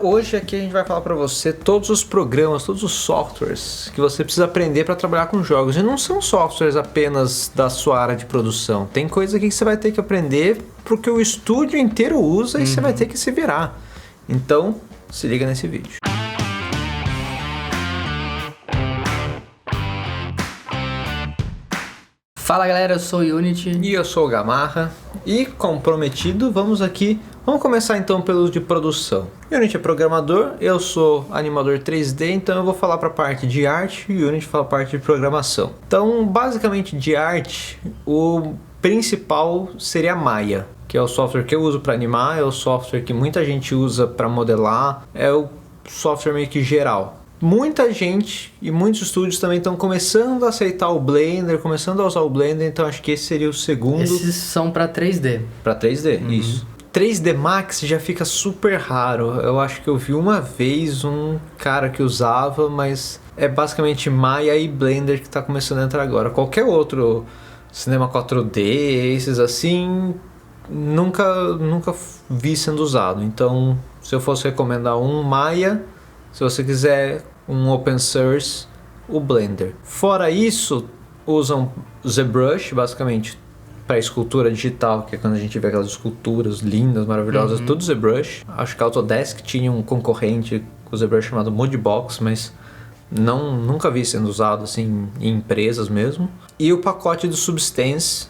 Hoje aqui a gente vai falar para você todos os programas, todos os softwares que você precisa aprender para trabalhar com jogos. E não são softwares apenas da sua área de produção. Tem coisa aqui que você vai ter que aprender porque o estúdio inteiro usa e você vai ter que se virar. Então, se liga nesse vídeo. Fala galera, eu sou o Unity. E eu sou o Gamarra. E como prometido, vamos começar então pelos de produção. Unity é programador, eu sou animador 3D, então eu vou falar para a parte de arte e o Unity fala a parte de programação. Então, basicamente de arte, o principal seria a Maya, que é o software que eu uso para animar, é o software que muita gente usa para modelar, é o software meio que geral. Muita gente e muitos estúdios também estão começando a aceitar o Blender, começando a usar o Blender, então acho que esse seria o segundo. Esses são para 3D. Para 3D, isso. 3D Max já fica super raro. Eu acho que eu vi uma vez um cara que usava, mas é basicamente Maya e Blender que está começando a entrar agora. Qualquer outro Cinema 4D, esses assim, nunca vi sendo usado. Então, se eu fosse recomendar um Maya, se você quiser um open source, o Blender. Fora isso, usam ZBrush, basicamente, para escultura digital, que é quando a gente vê aquelas esculturas lindas, maravilhosas, tudo ZBrush. Acho que a Autodesk tinha um concorrente com o ZBrush chamado Moodbox, mas nunca vi sendo usado assim em empresas mesmo. E o pacote do Substance,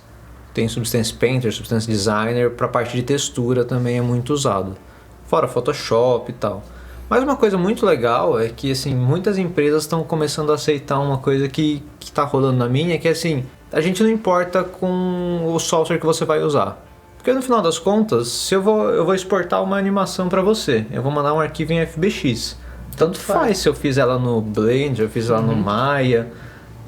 tem Substance Painter, Substance Designer, para a parte de textura também é muito usado. Fora Photoshop e tal. Mas uma coisa muito legal é que assim, muitas empresas estão começando a aceitar uma coisa que está rolando na minha, que é assim, a gente não importa com o software que você vai usar. Porque no final das contas, se eu vou exportar uma animação para você, eu vou mandar um arquivo em FBX. Tanto faz se eu fiz ela no Blender, eu fiz ela no Maya,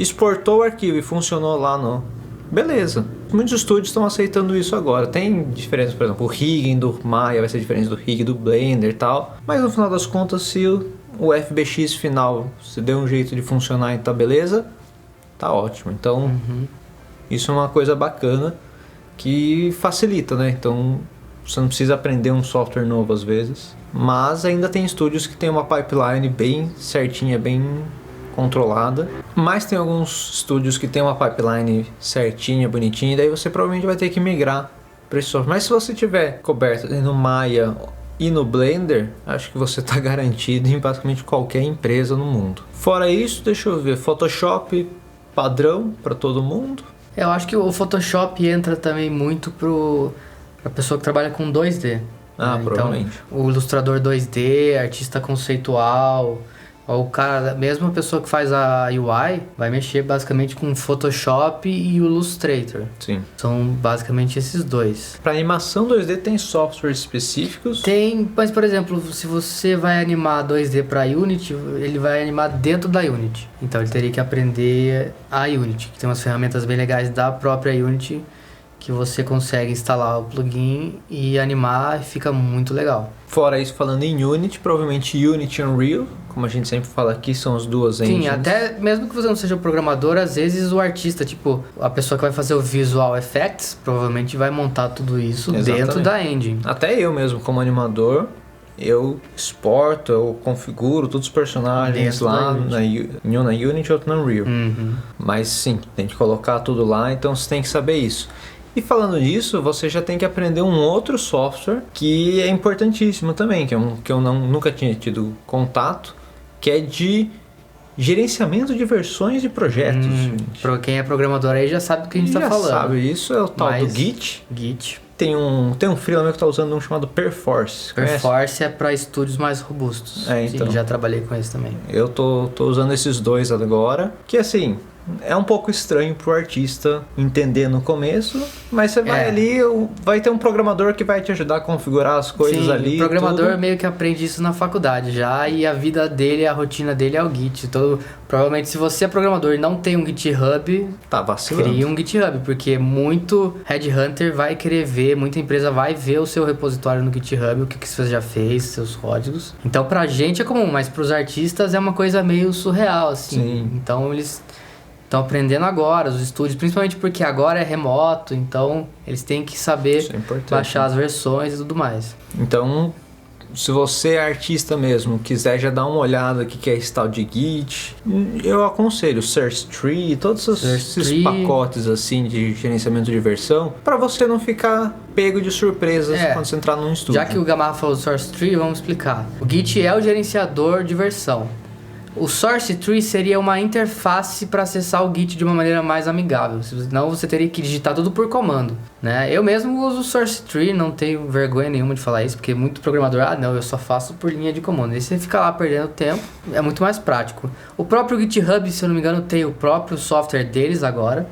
exportou o arquivo e funcionou lá no... Beleza. Muitos estúdios estão aceitando isso agora. Tem diferença, por exemplo, o rigging do Maya vai ser diferente do rigging do Blender e tal. Mas no final das contas, se o FBX final se der um jeito de funcionar e tá beleza, tá ótimo. Então, isso é uma coisa bacana que facilita, né? Então, você não precisa aprender um software novo às vezes. Mas ainda tem estúdios que tem uma pipeline bem certinha, bem controlada, mas tem alguns estúdios que tem uma pipeline certinha, bonitinha, e daí você provavelmente vai ter que migrar para esse software. Mas se você tiver coberto no Maya e no Blender, acho que você está garantido em basicamente qualquer empresa no mundo. Fora isso, deixa eu ver, Photoshop padrão para todo mundo. Eu acho que o Photoshop entra também muito para pessoa que trabalha com 2D. Provavelmente. Então, o ilustrador 2D, artista conceitual... O cara, mesmo a pessoa que faz a UI, vai mexer basicamente com Photoshop e o Illustrator. Sim. São basicamente esses dois. Para animação 2D tem softwares específicos? Tem, mas por exemplo, se você vai animar 2D para Unity, ele vai animar dentro da Unity. Então ele teria que aprender a Unity, que tem umas ferramentas bem legais da própria Unity, que você consegue instalar o plugin e animar e fica muito legal. Fora isso, falando em Unity, provavelmente Unity e Unreal, como a gente sempre fala aqui, são as duas engines. Sim, até mesmo que você não seja o programador, às vezes o artista, tipo, a pessoa que vai fazer o Visual Effects, provavelmente vai montar tudo isso dentro da engine. Até eu mesmo, como animador, eu exporto, eu configuro todos os personagens lá na Unity ou na Unreal. Mas sim, tem que colocar tudo lá, então você tem que saber isso. E falando nisso, você já tem que aprender um outro software que é importantíssimo também, que eu nunca tinha tido contato, que é de gerenciamento de versões de projetos. Para quem é programador aí já sabe do que a gente está falando. Já sabe, isso é o tal do Git. Tem um freela meu que está usando um chamado Perforce. Perforce é para estúdios mais robustos. Então, sim, já trabalhei com esse também. Eu tô usando esses dois agora, que assim... É um pouco estranho pro artista entender no começo, mas você vai ali, vai ter um programador que vai te ajudar a configurar as coisas ali. O programador meio que aprende isso na faculdade já, e a vida dele, a rotina dele é o Git. Então, provavelmente se você é programador e não tem um GitHub, tá vacilando. Cria um GitHub, porque muito headhunter vai querer ver, muita empresa vai ver o seu repositório no GitHub, o que você já fez, seus códigos. Então pra gente é comum, mas pros artistas é uma coisa meio surreal, assim. Sim. Então eles estão aprendendo agora, os estúdios, principalmente porque agora é remoto, então eles têm que saber baixar as versões e tudo mais. Então, se você é artista mesmo, quiser já dar uma olhada aqui que é esse tal de Git, eu aconselho Source Tree, todos esses pacotes assim de gerenciamento de versão, para você não ficar pego de surpresas quando você entrar num estúdio. Já que o Gamarra falou do Source Tree, vamos explicar. O Git é o gerenciador de versão. O Source Tree seria uma interface para acessar o Git de uma maneira mais amigável. Senão você teria que digitar tudo por comando, né? Eu mesmo uso o Source Tree, não tenho vergonha nenhuma de falar isso, porque muito programador, não, eu só faço por linha de comando. Aí você fica lá perdendo tempo, é muito mais prático. O próprio GitHub, se eu não me engano, tem o próprio software deles agora.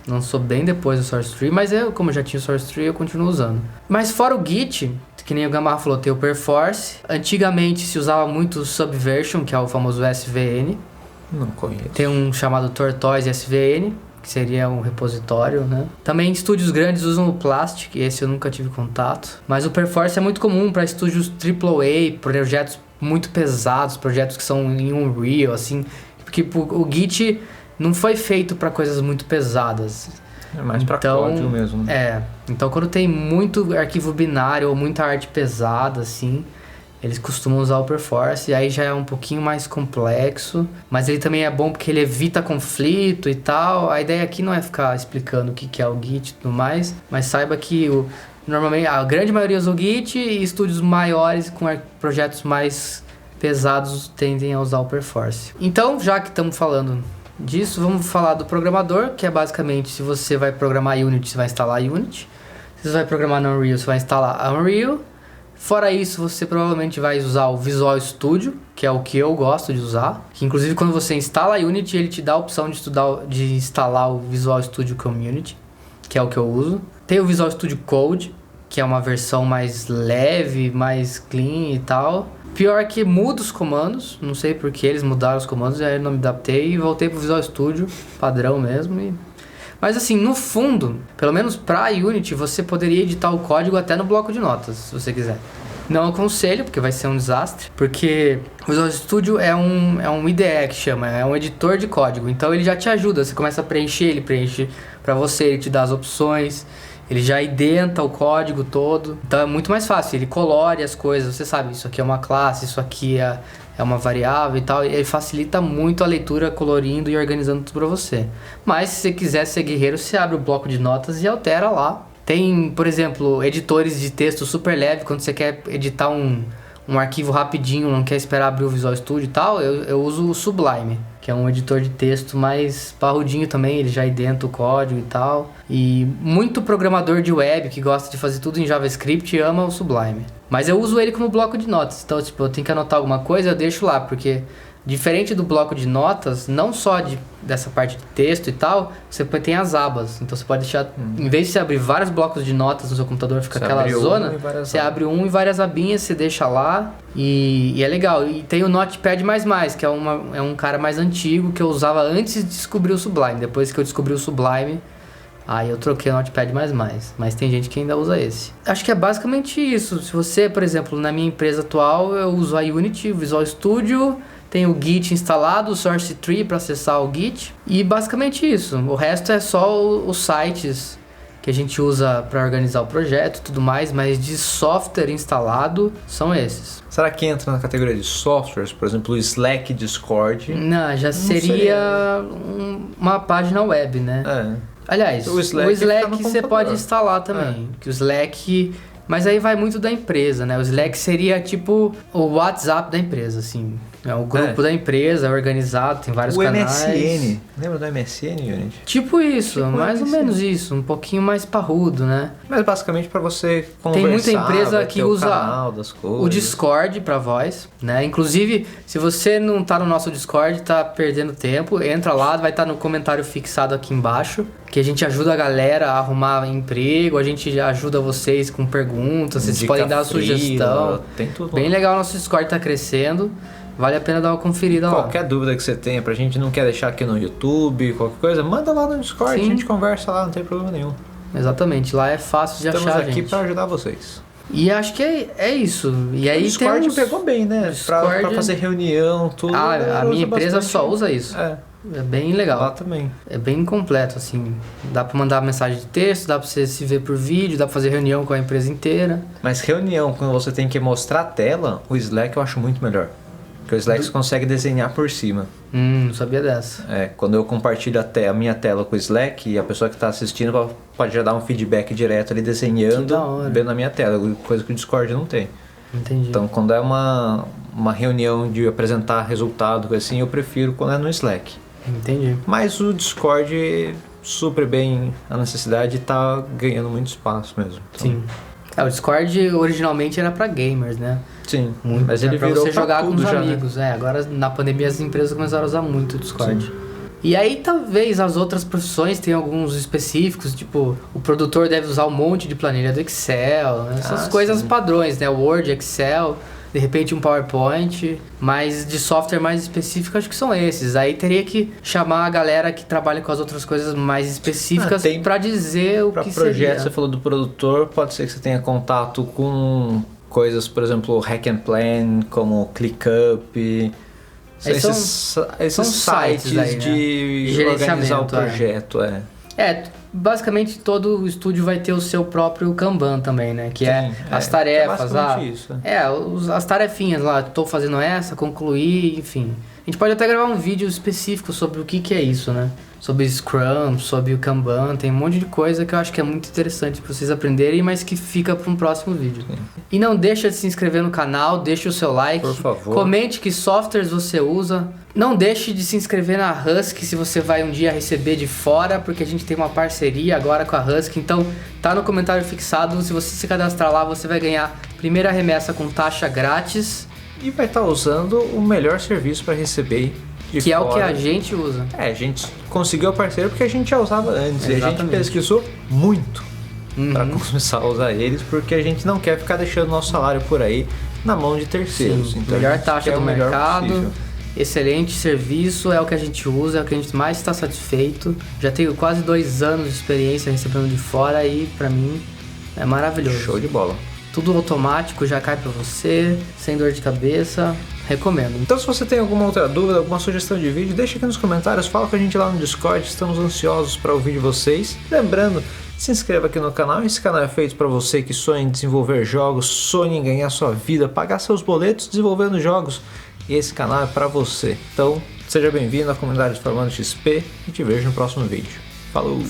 Lançou bem depois do Source Tree, mas como eu já tinha o Source Tree, eu continuo usando. Mas fora o Git, que nem o Gamarra falou, tem o Perforce. Antigamente se usava muito o Subversion, que é o famoso SVN. Não conheço. Tem um chamado Tortoise SVN, que seria um repositório, né? Também estúdios grandes usam o Plastic, esse eu nunca tive contato. Mas o Perforce é muito comum para estúdios AAA, projetos muito pesados, projetos que são em Unreal, assim. Porque o Git não foi feito para coisas muito pesadas. É mais pra código mesmo. Né? Então quando tem muito arquivo binário ou muita arte pesada, assim, eles costumam usar o Perforce, e aí já é um pouquinho mais complexo, mas ele também é bom porque ele evita conflito e tal. A ideia aqui não é ficar explicando o que é o Git e tudo mais, mas saiba que normalmente a grande maioria usa o Git, e estúdios maiores com projetos mais pesados tendem a usar o Perforce. Então, já que estamos falando disso, vamos falar do programador, que é basicamente, se você vai programar Unity, você vai instalar Unity. Se você vai programar no Unreal, você vai instalar Unreal. Fora isso, você provavelmente vai usar o Visual Studio, que é o que eu gosto de usar. Que inclusive quando você instala Unity, ele te dá a opção de instalar o Visual Studio Community, que é o que eu uso. Tem o Visual Studio Code, que é uma versão mais leve, mais clean e tal. Pior que muda os comandos, não sei porque eles mudaram os comandos, aí eu não me adaptei e voltei pro Visual Studio, padrão mesmo. Mas assim, no fundo, pelo menos pra Unity, você poderia editar o código até no bloco de notas, se você quiser. Não aconselho, porque vai ser um desastre, porque o Visual Studio é um IDE que chama, é um editor de código, então ele já te ajuda, você começa a preencher, ele preenche pra você, ele te dá as opções. Ele já identa o código todo, então é muito mais fácil, ele colore as coisas, você sabe, isso aqui é uma classe, isso aqui é uma variável e tal, e ele facilita muito a leitura colorindo e organizando tudo pra você. Mas se você quiser ser guerreiro, você abre o bloco de notas e altera lá. Tem, por exemplo, editores de texto super leve, quando você quer editar um arquivo rapidinho, não quer esperar abrir o Visual Studio e tal, eu uso o Sublime, que é um editor de texto mais parrudinho também, ele já identa o código e tal. E muito programador de web que gosta de fazer tudo em JavaScript ama o Sublime. Mas eu uso ele como bloco de notas, então tipo, eu tenho que anotar alguma coisa, eu deixo lá, porque diferente do bloco de notas, não só dessa parte de texto e tal, você tem as abas. Então você pode deixar, em vez de você abrir vários blocos de notas no seu computador, fica aquela zona, você abre e várias abinhas, você deixa lá e é legal. E tem o Notepad++, que é um cara mais antigo que eu usava antes de descobrir o Sublime. Depois que eu descobri o Sublime, aí eu troquei o Notepad++, mas tem gente que ainda usa esse. Acho que é basicamente isso. Se você, por exemplo, na minha empresa atual, eu uso a Unity, o Visual Studio, tem o Git instalado, o Source Tree para acessar o Git, e basicamente isso. O resto é só os sites que a gente usa para organizar o projeto e tudo mais, mas de software instalado são esses. Será que entra na categoria de softwares, por exemplo, o Slack, Discord? Não, já seria uma página web, né? Aliás, o Slack você pode instalar também. Que o Slack, mas aí vai muito da empresa, né? O Slack seria tipo o WhatsApp da empresa, assim. É o grupo da empresa, é organizado, tem vários canais. O MSN, lembra do MSN, Unity? Tipo isso, mais ou menos isso, um pouquinho mais parrudo, né? Mas basicamente para você conversar, tem muita empresa que usa o Discord para voz, né? Inclusive, se você não tá no nosso Discord, tá perdendo tempo, entra lá, vai estar no comentário fixado aqui embaixo, que a gente ajuda a galera a arrumar emprego, a gente ajuda vocês com perguntas, vocês podem dar sugestão. Tem tudo. Bem legal, o nosso Discord tá crescendo. Vale a pena dar uma conferida lá. Qualquer dúvida que você tenha, pra gente não quer deixar aqui no YouTube, qualquer coisa, manda lá no Discord, a gente conversa lá, não tem problema nenhum. Exatamente, lá é fácil de achar, gente. Estamos aqui pra ajudar vocês. E acho que é isso. E aí o Discord pegou bem, né? Pra fazer reunião, tudo. A minha empresa só usa isso. É bem legal. Lá também. É bem completo, assim. Dá pra mandar mensagem de texto, dá pra você se ver por vídeo, dá pra fazer reunião com a empresa inteira. Mas reunião, quando você tem que mostrar a tela, o Slack eu acho muito melhor. Porque o Slack você consegue desenhar por cima. Não sabia dessa. Quando eu compartilho a minha tela com o Slack, e a pessoa que está assistindo pode já dar um feedback direto ali desenhando, vendo a minha tela, coisa que o Discord não tem. Entendi. Então quando é uma reunião de apresentar resultado, assim, eu prefiro quando é no Slack. Entendi. Mas o Discord supre bem a necessidade e tá ganhando muito espaço mesmo. Então, sim. O Discord originalmente era pra gamers, né? Sim, mas ele pra virou você jogar com os já, amigos. né? Agora na pandemia as empresas começaram a usar muito o Discord. Sim. E aí talvez as outras profissões tenham alguns específicos, tipo, o produtor deve usar um monte de planilha do Excel, essas coisas padrões, né? Word, Excel, de repente um PowerPoint, mas de software mais específico acho que são esses. Aí teria que chamar a galera que trabalha com as outras coisas mais específicas pra dizer o que projeto, seria. você falou do produtor, pode ser que você tenha contato com coisas, por exemplo, Hack and Plan, como ClickUp. Esses sites aí, né? de organizar o projeto. Basicamente todo o estúdio vai ter o seu próprio Kanban também, né? Que as tarefas lá. As tarefinhas lá, tô fazendo essa, concluir, enfim. A gente pode até gravar um vídeo específico sobre o que é isso, né? Sobre Scrum, sobre o Kanban, tem um monte de coisa que eu acho que é muito interessante pra vocês aprenderem, mas que fica para um próximo vídeo. Sim. E não deixa de se inscrever no canal, deixa o seu like, por favor. Comente que softwares você usa. Não deixe de se inscrever na Husky se você vai um dia receber de fora, porque a gente tem uma parceria agora com a Husky, então tá no comentário fixado, se você se cadastrar lá, você vai ganhar primeira remessa com taxa grátis. E vai estar usando o melhor serviço para receber de que fora. É o que a gente usa. A gente conseguiu a parceria porque a gente já usava antes. Exatamente. E a gente pesquisou muito para começar a usar eles, porque a gente não quer ficar deixando nosso salário por aí na mão de terceiros. Sim, então, melhor taxa do mercado, possível. Excelente serviço, é o que a gente usa, é o que a gente mais está satisfeito. Já tenho quase 2 anos de experiência recebendo de fora e pra mim é maravilhoso. Show de bola. Tudo automático, já cai pra você, sem dor de cabeça, recomendo. Então se você tem alguma outra dúvida, alguma sugestão de vídeo, deixa aqui nos comentários, fala com a gente lá no Discord, estamos ansiosos para ouvir de vocês. Lembrando, se inscreva aqui no canal, esse canal é feito para você que sonha em desenvolver jogos, sonha em ganhar sua vida, pagar seus boletos desenvolvendo jogos, e esse canal é para você. Então seja bem-vindo à comunidade Formando XP e te vejo no próximo vídeo. Falou!